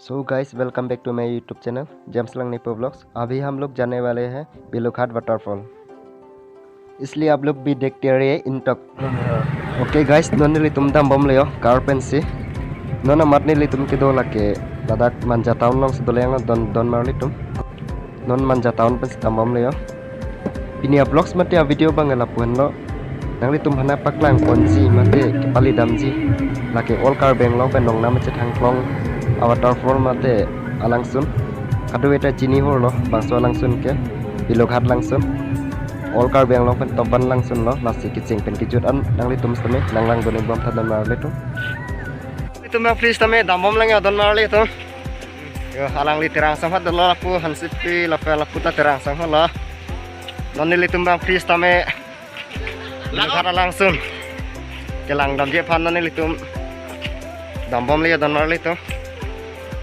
So guys welcome back to my YouTube channel James लंग निपो blogs. अभी हम लोग जाने वाले हैं बेलूघाट वाटरफॉल, इसलिए आप लोग भी देखते रहिए इन तक। ओके गाइस, नोने तुम दम बम ले कार पेंसी नोना मतने ले तुम के दो लके दादा मanja टाउन लंग से दोलेंग don marli तुम non manja टाउन पे दम बम ले ini vlogs mate video bang lapuan lo nangli tum hana paklang konji mate kepali damji lake all car beng long pen nong nama cetang klong waterfall mate alangsun kadu eta chini hor lo bangso alangsun ke Belughat langsun all car beng long pen topan langsun lo lasi kicing pen kijut an nangli tum stame nanglang doni bom thadan marle tu itu ma please tame dambom lang ya don marle tu yo halang li terang samhat lo aku hansipi laputa terang samhat lo nonili tumbang please tame Belughat langsung kelang dam je pan nonili tum dambom li don marle tu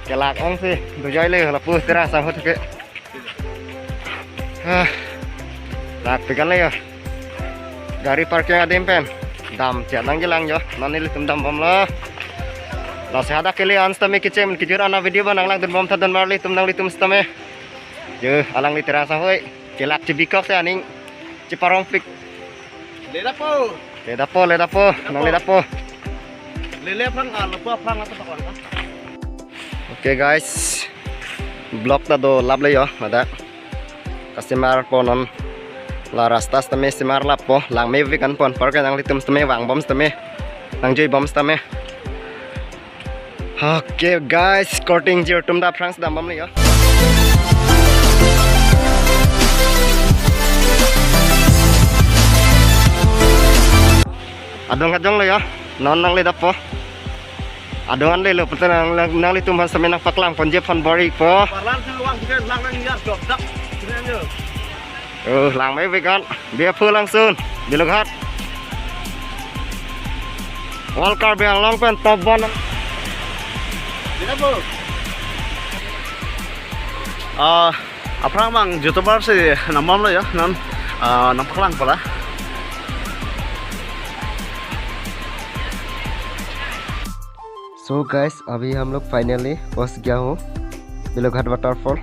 kelak ong sih dujai le lapu terang samhat ke lak pegan le ya gari parking adem pen dam jalang jelang jo nonili tum dambom lo la sehada kele ans tame kicem kijur ana video banang lang bom thadan marli tum nang li tum stame je alang li terang samhoi kelak cibikok se aning ciparong pik le dapo nang le dapo le prang lupa prang atau pakon. Oke guys, blog ta do lab le yo ada customer ponon la rastas tame simar lapo lang me vikan pon par nang li tum stame wang bom stame nang joi bom stame. Oke guys, courting jir tum da prang dam bom le yo adong le ya non nang le dapo adongan le lo pertenang nang le tum sampe nang paklang konje pon bori po parlan luang ke lang nang ya dok dak lang mấy với con bia phơ langsung Belughat all car beng long pen top one aprang mang youtuber sih namam lo ya non nampak lang pala. So guys अभी हम लोग फाइनली पहुंच गया हूँ बेलूघाट waterfall.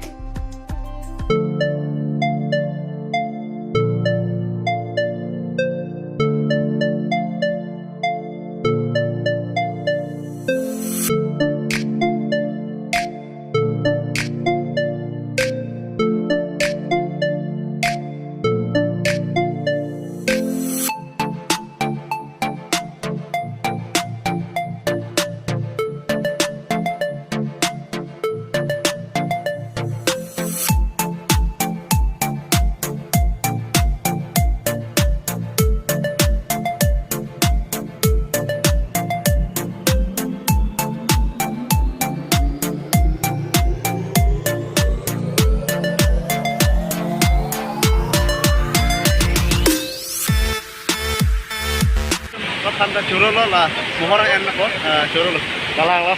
Tanda curo lo lah, mohon enak kok, curo lo.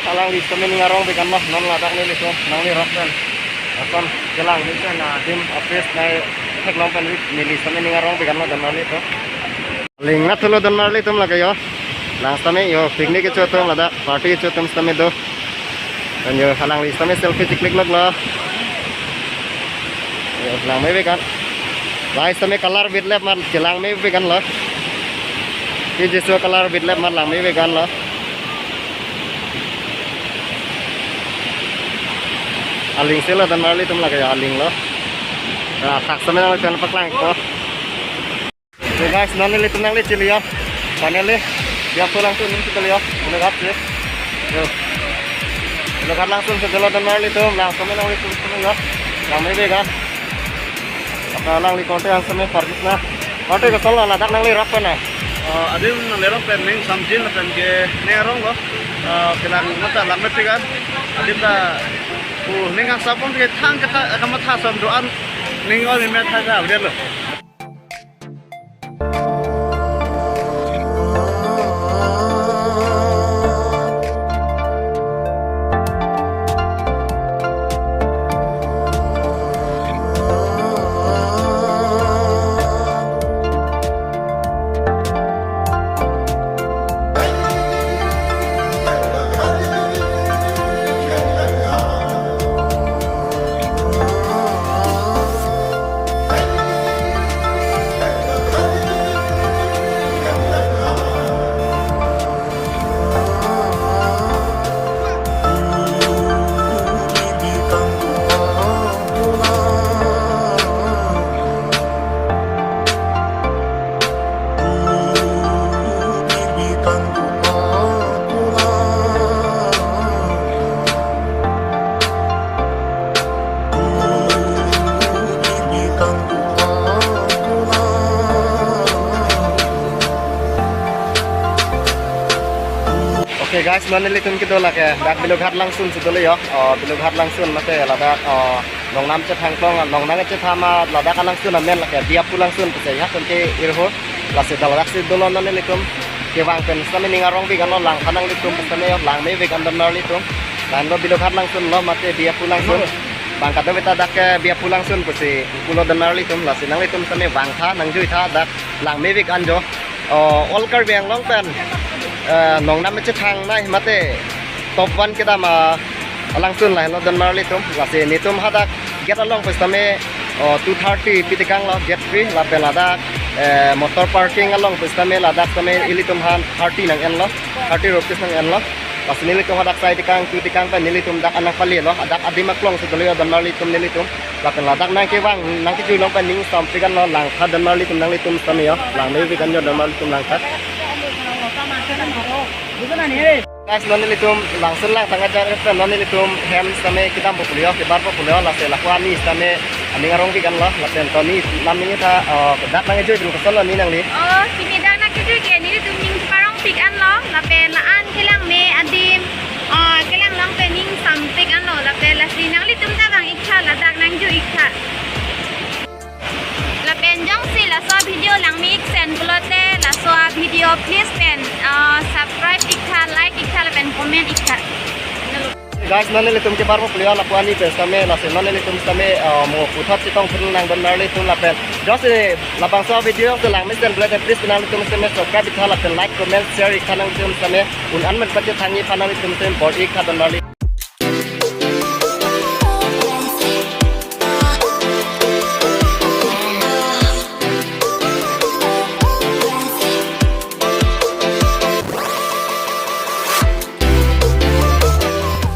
Kalang di temen ngarong bikan mah non ladak ni so, nang ni rokan. Akan kelang ni kan dim office nai tek long pen ni temen ngarong bikan mah dan ni to. Lingat lo dan marli tum lagi yo. Lang tame yo picnic ke tum lada, party ke tum tame do. Dan yo halang li tame selfie ciklik log lo. Yo lang mai bikan. Lai tame color bit lab mar kelang mai bikan lo. Ini justru color bit lab mar lang mai vegan lo aling sila dan marli tum lagi aling lo nah tak semen lo kan paklang ko so guys nani li tunang li chili yo finally dia pulang tu nim kita lihat Belughat sih yo Belughat langsung ke jalan dan marli tum langsung semen li tum yo lang mai vegan apa lang li konte yang semen parkis na konte ke solo ladak nang li rock na Adim lerong pening samjin pen ke nerong lo, kelang mata lambat kan, adim ta, nengang sapon ke tang ke kamat hasan doan, nengol mimet haja udah lo. guys non li tum kido la ke dak bilu ghat langsun sudole yo bilu ghat langsun mate la dak nong nam che thang klong nong nang che thama la dak langsun men la ke dia pu langsun pe ya kon ke irho la se dal dak se dolon non li tum ke wang pen sami ninga rong bi kan lang kanang li tum pe yo lang me we kan dan li tum dan lo bilu ghat langsun lo mate dia pu langsun bang kata beta dak ke dia pu langsun pe se pulo dan li tum la se nang li tum sami wang tha nang jui tha dak lang me we kan jo all kar beng long pen nong nam che thang nai mate top 1 kita ma langsun lai lo dan marli tum la se ni tum hadak get along pas tame 230 pitikang lo get free la pelada motor parking along pas tame ladak tame ilitum han 30 nang en lo 30 rupees nang en lo pas nili tum hadak sai tikang tu tikang pa nili tum dak anak pali lo adak adimak long se dolo dan marli tum nili tum la peladak nang ke wang nang ki ju long pa ning sam pikan lo lang kha dan marli tum nang li tum tame yo lang me vi kan yo dan marli tum lang kha guys non litum langsung lang tangga jarak pen non litum hem same kita populer ke bar populer la se lakwani same ani ngarong di kan la pen toni nam ni ta dak nang joi dulu kesel ni nang ni kini dak nak kerja ke ni tu ning parong pik an lo la pen la an kelang me adim kelang long pen ning sam pik an lo la pen la si nang litum ta bang ikha la dak nang ju ikha la pen jong si la so video lang mi sen bulote la so video please pen subscribe ikha like ikha la pen comment ikha guys non litum ke bar populer lakwani pe same la se non litum same mo puthat chitong phun nang ban nar litum la pen just la bang so video ke lang mi sen bulote please nang litum same subscribe ikha la pen like comment share ikha nang litum same un an man pat thangi panang litum sem body ikha ban nar